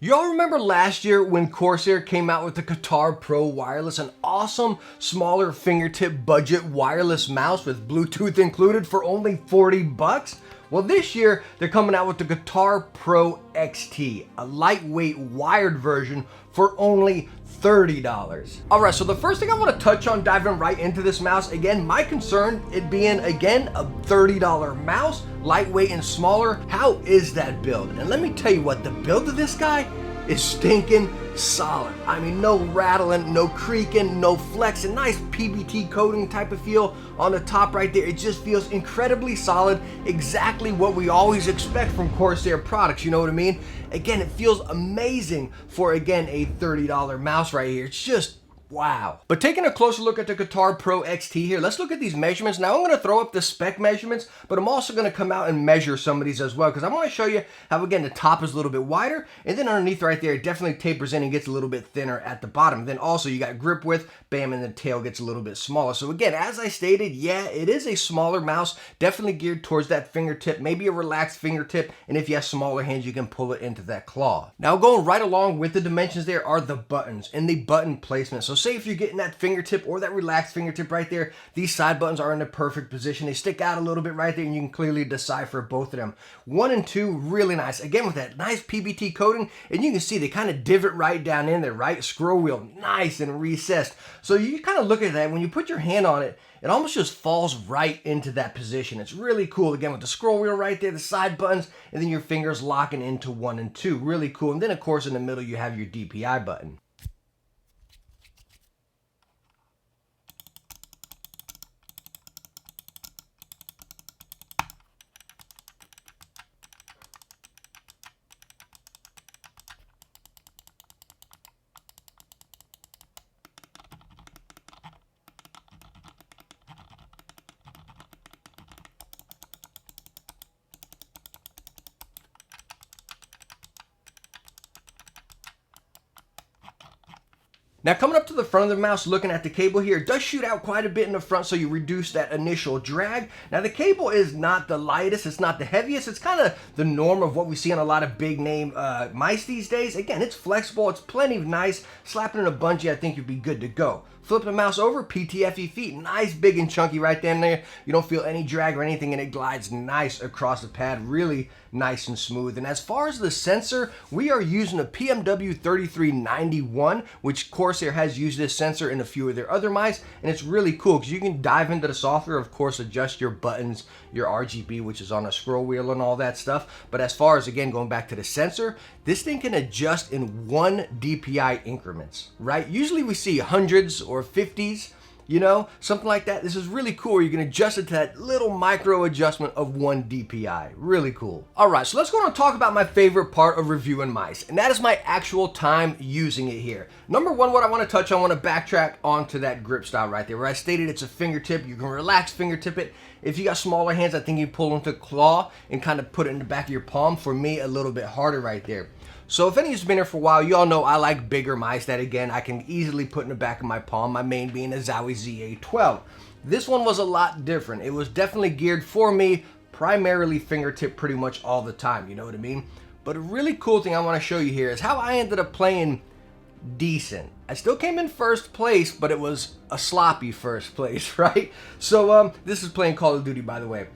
Y'all remember last year when Corsair came out with the Katar Pro Wireless, an awesome, smaller fingertip budget wireless mouse with Bluetooth included for only 40 bucks? Well, this year they're coming out with the Katar Pro XT, a lightweight wired version for only $30. All right, so the first thing I want to touch on diving right into this mouse, again, my concern, it being, again, a $30 mouse, lightweight and smaller. How is that build? And let me tell you what, the build of this guy is stinking solid. I mean, no rattling, no creaking, no flexing, nice PBT coating type of feel on the top right there. It just feels incredibly solid, exactly what we always expect from Corsair products, you know what I mean? Again, it feels amazing for, again, a $30 mouse right here. It's just wow. But taking a closer look at the Katar Pro XT here, let's look at these measurements. Now I'm going to throw up the spec measurements, but I'm also going to come out and measure some of these as well, because I want to show you how, again, the top is a little bit wider, and then underneath right there, it definitely tapers in and gets a little bit thinner at the bottom. Then also you got grip width, bam, and the tail gets a little bit smaller. So again, as I stated, yeah, it is a smaller mouse, definitely geared towards that fingertip, maybe a relaxed fingertip, and if you have smaller hands, you can pull it into that claw. Now going right along with the dimensions there are the buttons and the button placement. So say if you're getting that fingertip or that relaxed fingertip right there, these side buttons are in the perfect position. They stick out a little bit right there, and you can clearly decipher both of them. 1 and 2, really nice. Again, with that nice PBT coating, and you can see they kind of divot right down in there, right? Scroll wheel, nice and recessed. So you kind of look at that, when you put your hand on it, it almost just falls right into that position. It's really cool. Again, with the scroll wheel right there, the side buttons, and then your fingers locking into 1 and 2. Really cool. And then, of course, in the middle, you have your DPI button. Now coming up to the front of the mouse, looking at the cable here, it does shoot out quite a bit in the front, so you reduce that initial drag. Now the cable is not the lightest, it's not the heaviest, it's kind of the norm of what we see on a lot of big name mice these days. Again, it's flexible, it's plenty of nice. Slapping in a bungee, I think you'd be good to go. Flip the mouse over, PTFE feet, nice, big and chunky right there. You don't feel any drag or anything, and it glides nice across the pad, really nice and smooth. And as far as the sensor, we are using a PMW 3391, which Corsair has used this sensor in a few of their other mice, and it's really cool because you can dive into the software, of course, adjust your buttons, your RGB, which is on a scroll wheel and all that stuff. But as far as, again, going back to the sensor, this thing can adjust in 1 DPI increments, right? Usually we see hundreds or 50s, you know, something like that. This is really cool. You can adjust it to that little micro adjustment of 1 DPI. Really cool. All right, so let's go on and talk about my favorite part of reviewing mice, and that is my actual time using it here. Number one, what I want to touch on, I want to backtrack onto that grip style right there, where I stated it's a fingertip. You can relax fingertip it. If you got smaller hands, I think you pull into claw and kind of put it in the back of your palm. For me, a little bit harder right there. So if any of you's been here for a while, you all know I like bigger mice that, again, I can easily put in the back of my palm, my main being a Zowie ZA12. This one was a lot different. It was definitely geared for me, primarily fingertip pretty much all the time, you know what I mean? But a really cool thing I want to show you here is how I ended up playing decent. I still came in first place, but it was a sloppy first place, right? So this is playing Call of Duty, by the way.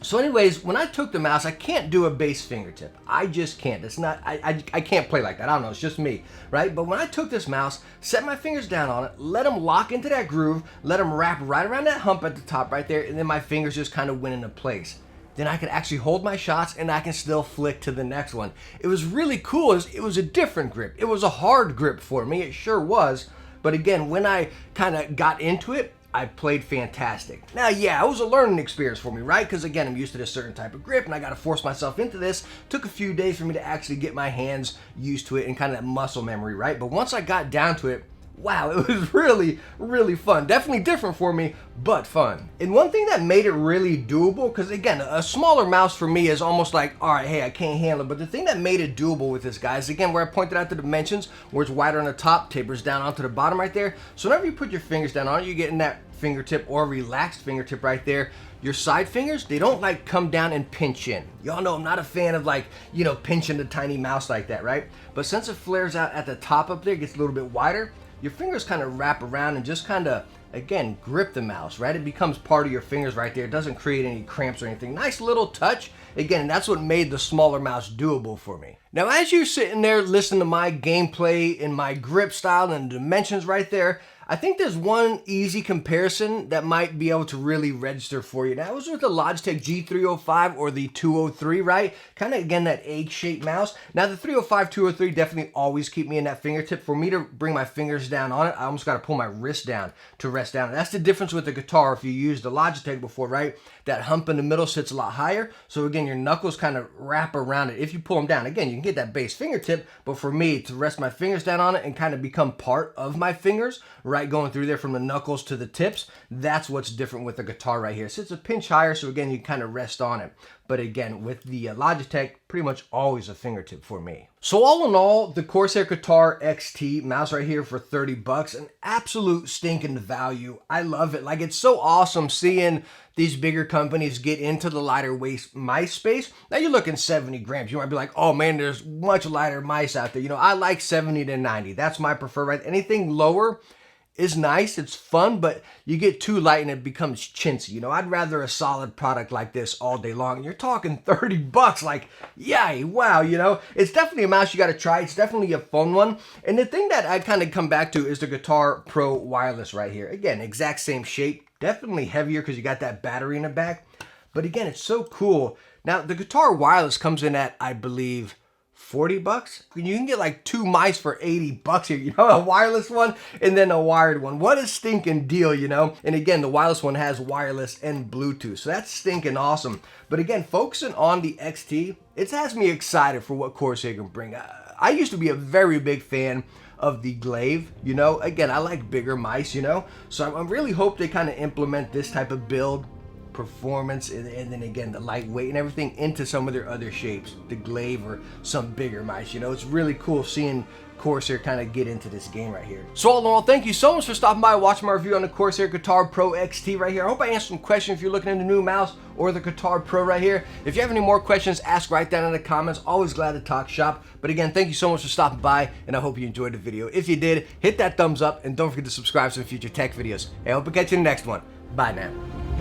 So anyways, when I took the mouse, I can't do a base fingertip. I just can't. It's not, I can't play like that. I don't know, it's just me, right? But when I took this mouse, set my fingers down on it, let them lock into that groove, let them wrap right around that hump at the top right there, and then my fingers just kind of went into place. Then I could actually hold my shots, and I can still flick to the next one. It was really cool. It was a different grip. It was a hard grip for me. It sure was. But again, when I kind of got into it, I played fantastic. Now, yeah, it was a learning experience for me, right? Because again, I'm used to this certain type of grip, and I got to force myself into this. Took a few days for me to actually get my hands used to it and kind of that muscle memory, right? But once I got down to it, wow, it was really, really fun. Definitely different for me, but fun. And one thing that made it really doable, because again, a smaller mouse for me is almost like, all right, hey, I can't handle it. But the thing that made it doable with this, guys, again, where I pointed out the dimensions, where it's wider on the top, tapers down onto the bottom right there. So whenever you put your fingers down on it, you're getting that fingertip or relaxed fingertip right there. Your side fingers, they don't like come down and pinch in. Y'all know I'm not a fan of like, you know, pinching the tiny mouse like that, right? But since it flares out at the top up there, it gets a little bit wider, your fingers kind of wrap around and just kind of, again, grip the mouse, right? It becomes part of your fingers right there. It doesn't create any cramps or anything. Nice little touch. Again, that's what made the smaller mouse doable for me. Now, as you're sitting there listening to my gameplay and my grip style and dimensions right there, I think there's one easy comparison that might be able to really register for you. That was with the Logitech G305 or the 203, right? Kind of, again, that egg-shaped mouse. Now, the 305, 203 definitely always keep me in that fingertip. For me to bring my fingers down on it, I almost got to pull my wrist down to rest down. And that's the difference with the guitar. If you used the Logitech before, right? That hump in the middle sits a lot higher. So, again, your knuckles kind of wrap around it. If you pull them down, again, you can get that base fingertip. But for me, to rest my fingers down on it and kind of become part of my fingers, right, going through there from the knuckles to the tips, that's what's different with the guitar right here. So it's a pinch higher, so again, you kind of rest on it. But again, with the Logitech, pretty much always a fingertip for me. So all in all, the Corsair Katar XT mouse right here for 30 bucks, an absolute stinking value. I love it. Like, it's so awesome seeing these bigger companies get into the lighter weight mice space. Now you're looking 70 grams. You might be like, oh man, there's much lighter mice out there. You know, I like 70 to 90. That's my preferred, right? Anything lower is nice, it's fun, but you get too light and it becomes chintzy. You know, I'd rather a solid product like this all day long. And you're talking 30 bucks, like, yay, wow, you know. It's definitely a mouse you got to try. It's definitely a fun one. And the thing that I kind of come back to is the Katar Pro wireless right here. Again, exact same shape, definitely heavier because you got that battery in the back. But again, it's so cool. Now, the Katar wireless comes in at, I believe, 40 bucks. You can get like 2 mice for 80 bucks here, you know, a wireless one and then a wired one. What a stinking deal, you know? And again, the wireless one has wireless and Bluetooth, so that's stinking awesome. But again, focusing on the XT, it has me excited for what Corsair can bring. I used to be a very big fan of the glaive, you know? Again, I like bigger mice, you know? So I really hope they kind of implement this type of build, performance, and then again the lightweight and everything into some of their other shapes, the glaive or some bigger mice. You know, it's really cool seeing Corsair kind of get into this game right here. So all in all, thank you so much for stopping by and watching my review on the Corsair Katar Pro XT right here. I hope I answered some questions if you're looking into new mouse or the Katar Pro right here. If you have any more questions, ask right down in the comments. Always glad to talk shop. But again, thank you so much for stopping by, and I hope you enjoyed the video. If you did, hit that thumbs up and don't forget to subscribe for some future tech videos. I hope to catch you in the next one. Bye now.